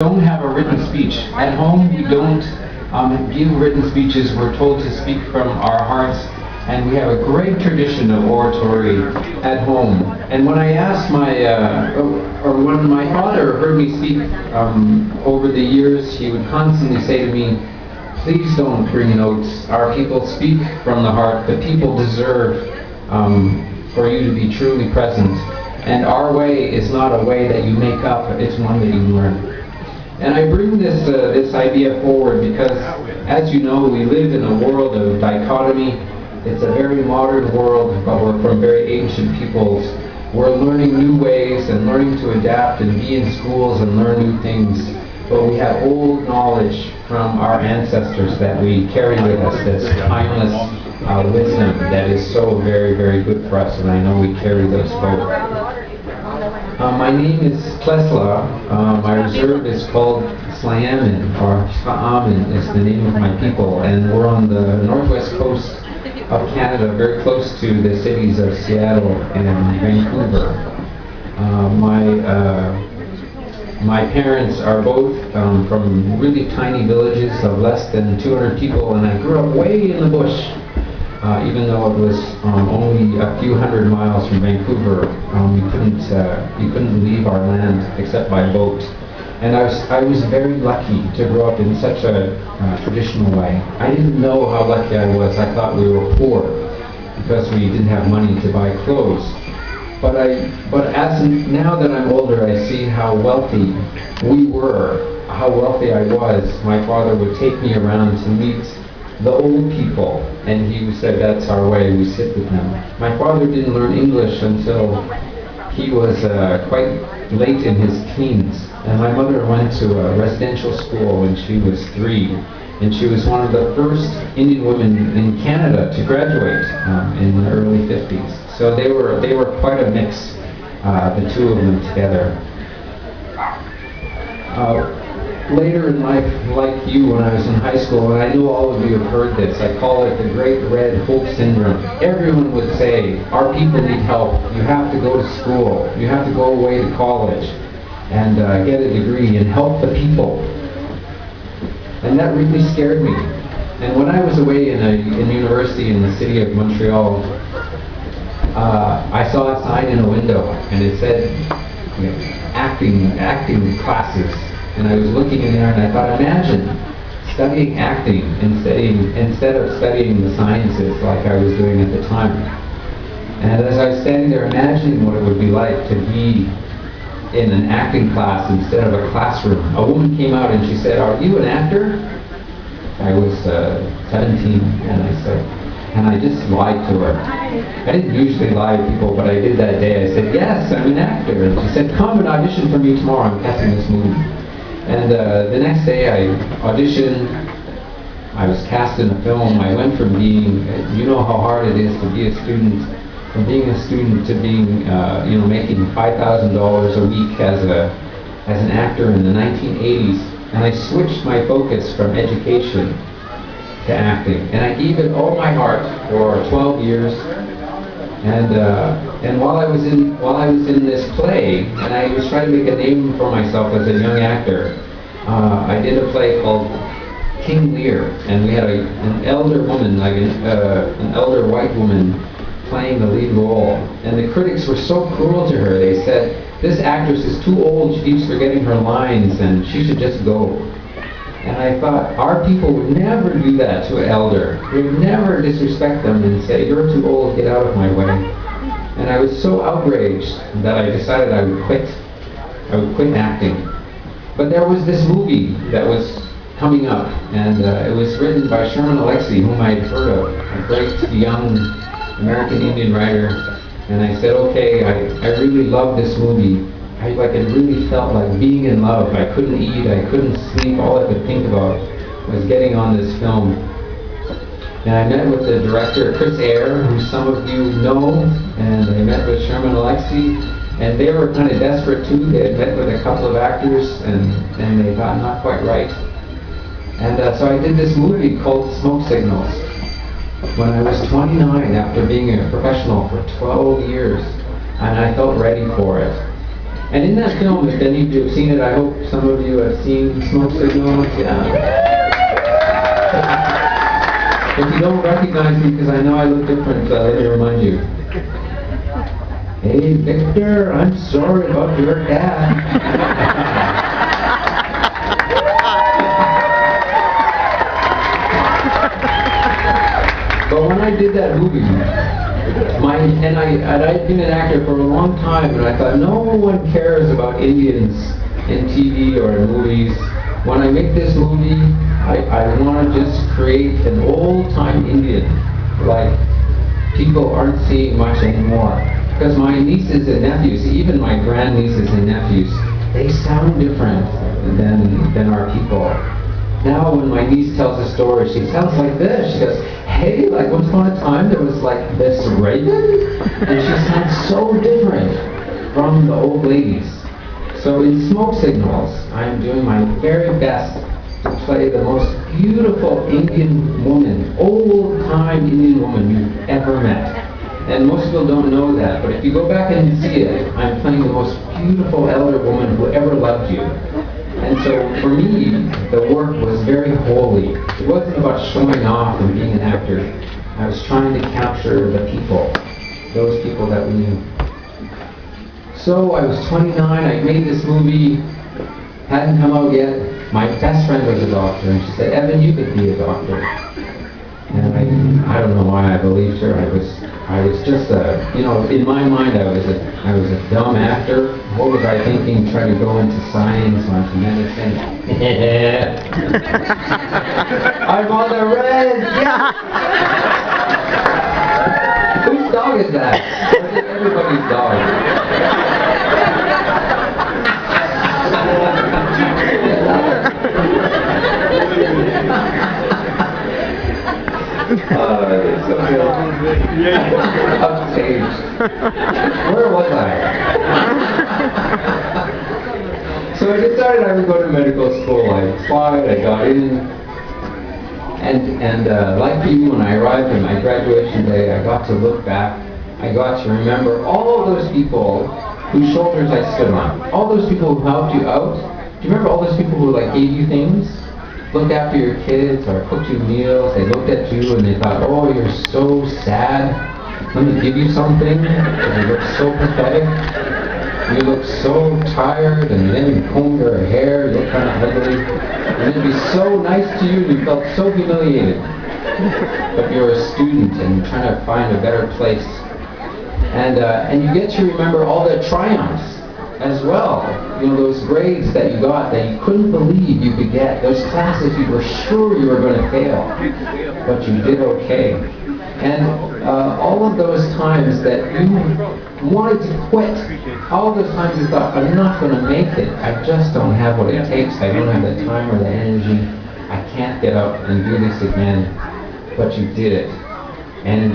Don't have a written speech. At home, we don't give written speeches. We're told to speak from our hearts, and we have a great tradition of oratory at home. And when I asked or when my father heard me speak over the years, he would constantly say to me, "Please don't bring notes. Our people speak from the heart. The people deserve for you to be truly present. And our way is not a way that you make up, it's one that you learn." And I bring this idea forward because, as you know, we live in a world of dichotomy. It's a very modern world, but we're from very ancient peoples. We're learning new ways and learning to adapt and be in schools and learn new things. But we have old knowledge from our ancestors that we carry with us, that's timeless wisdom that is so very, very good for us, and I know we carry those both. My name is Tlesla. My reserve is called Slayamin, or Sha'amin is the name of my people, and we're on the northwest coast of Canada, very close to the cities of Seattle and Vancouver. My parents are both from really tiny villages of less than 200 people, and I grew up way in the bush. Even though it was only a few hundred miles from Vancouver, you couldn't leave our land except by boat. And I was very lucky to grow up in such a traditional way. I didn't know how lucky I was. I thought we were poor because we didn't have money to buy clothes. But now that I'm older, I see how wealthy we were, how wealthy I was. My father would take me around to meet the old people, and he said that's our way, we sit with them. My father didn't learn English until he was quite late in his teens, and my mother went to a residential school when she was 3, and she was one of the first Indian women in Canada to graduate in the early 50s. So they were quite a mix, the two of them together. Later in life, like you, when I was in high school, and I know all of you have heard this, I call it the Great Red Hope Syndrome. Everyone would say, our people need help, you have to go to school, you have to go away to college and get a degree and help the people. And that really scared me. And when I was away in university in the city of Montreal, I saw a sign in a window, and it said, acting classes. And I was looking in there and I thought, imagine studying acting instead of studying the sciences like I was doing at the time. And as I was standing there imagining what it would be like to be in an acting class instead of a classroom, a woman came out and she said, "Are you an actor?" I was 17, and I just lied to her. I didn't usually lie to people, but I did that day. I said, "Yes, I'm an actor." And she said, "Come and audition for me tomorrow, I'm casting this movie." And the next day I auditioned, I was cast in a film. I went from being, you know how hard it is to be a student, from being a student to being, making $5,000 a week as an actor in the 1980s. And I switched my focus from education to acting. And I gave it all my heart for 12 years. And while I was in this play, and I was trying to make a name for myself as a young actor, I did a play called King Lear, and we had an elder woman, like an elder white woman, playing the lead role. And the critics were so cruel to her. They said, "This actress is too old. She keeps forgetting her lines, and she should just go." And I thought, our people would never do that to an elder. They would never disrespect them and say, "You're too old, get out of my way." And I was so outraged that I decided I would quit. I would quit acting. But there was this movie that was coming up, and it was written by Sherman Alexie, whom I had heard of, a great young American Indian writer. And I said, okay, I really love this movie. I really felt like being in love. I couldn't eat, I couldn't sleep. All I could think about was getting on this film. And I met with the director, Chris Eyre, who some of you know, and I met with Sherman Alexie, and they were kind of desperate too. They had met with a couple of actors, and they thought not quite right. And so I did this movie called Smoke Signals when I was 29, after being a professional for 12 years, and I felt ready for it. And in that film, if any of you have seen it, I hope some of you have seen Smoke Signals. Yeah. If you don't recognize me, because I know I look different, let me remind you. Hey, Victor, I'm sorry about your dad. But when I did that movie, I'd been an actor for a long time, and I thought no one cares about Indians in TV or in movies. When I make this movie, I want to just create an old-time Indian, like people aren't seeing much anymore. Because my nieces and nephews, even my grandnieces and nephews, they sound different than our people. Now when my niece tells a story, she sounds like this. She goes, hey, like once upon a time there was like this Reagan? And she sounds so different from the old ladies. So in Smoke Signals, I'm doing my very best to play the most beautiful Indian woman, old-time Indian woman you've ever met. And most people don't know that, but if you go back and see it, I'm playing the most beautiful elder woman who ever loved you. And so for me, the work was very holy. It wasn't about showing off and being an actor. I was trying to capture the people, those people that we knew. So I was 29, I made this movie, hadn't come out yet. My best friend was a doctor, and she said, Evan, you could be a doctor. And I don't know why I believed her. I was just in my mind I was a dumb actor. What was I thinking? Trying to go into science or into medicine? I'm on the red! Yeah! Whose dog is that? It's everybody's dog. It's so good. I'm changed. Where was I? So I decided I would go to medical school. I applied, I got in, and like you, when I arrived on my graduation day, I got to look back. I got to remember all of those people whose shoulders I stood on. All those people who helped you out. Do you remember all those people who like gave you things? Looked after your kids or cooked you meals. They looked at you and they thought, oh, you're so sad. Let me give you something. You look so pathetic. You look so tired, and then you combed your hair. You look kind of ugly. And it'd be so nice to you and you felt so humiliated. But you're a student and you're trying to find a better place. And you get to remember all the triumphs as well. You know, those grades that you got that you couldn't believe you could get. Those classes you were sure you were going to fail, but you did okay. And all of those times that you wanted to quit, all those times you thought, I'm not going to make it. I just don't have what it takes. I don't have the time or the energy. I can't get up and do this again. But you did it. And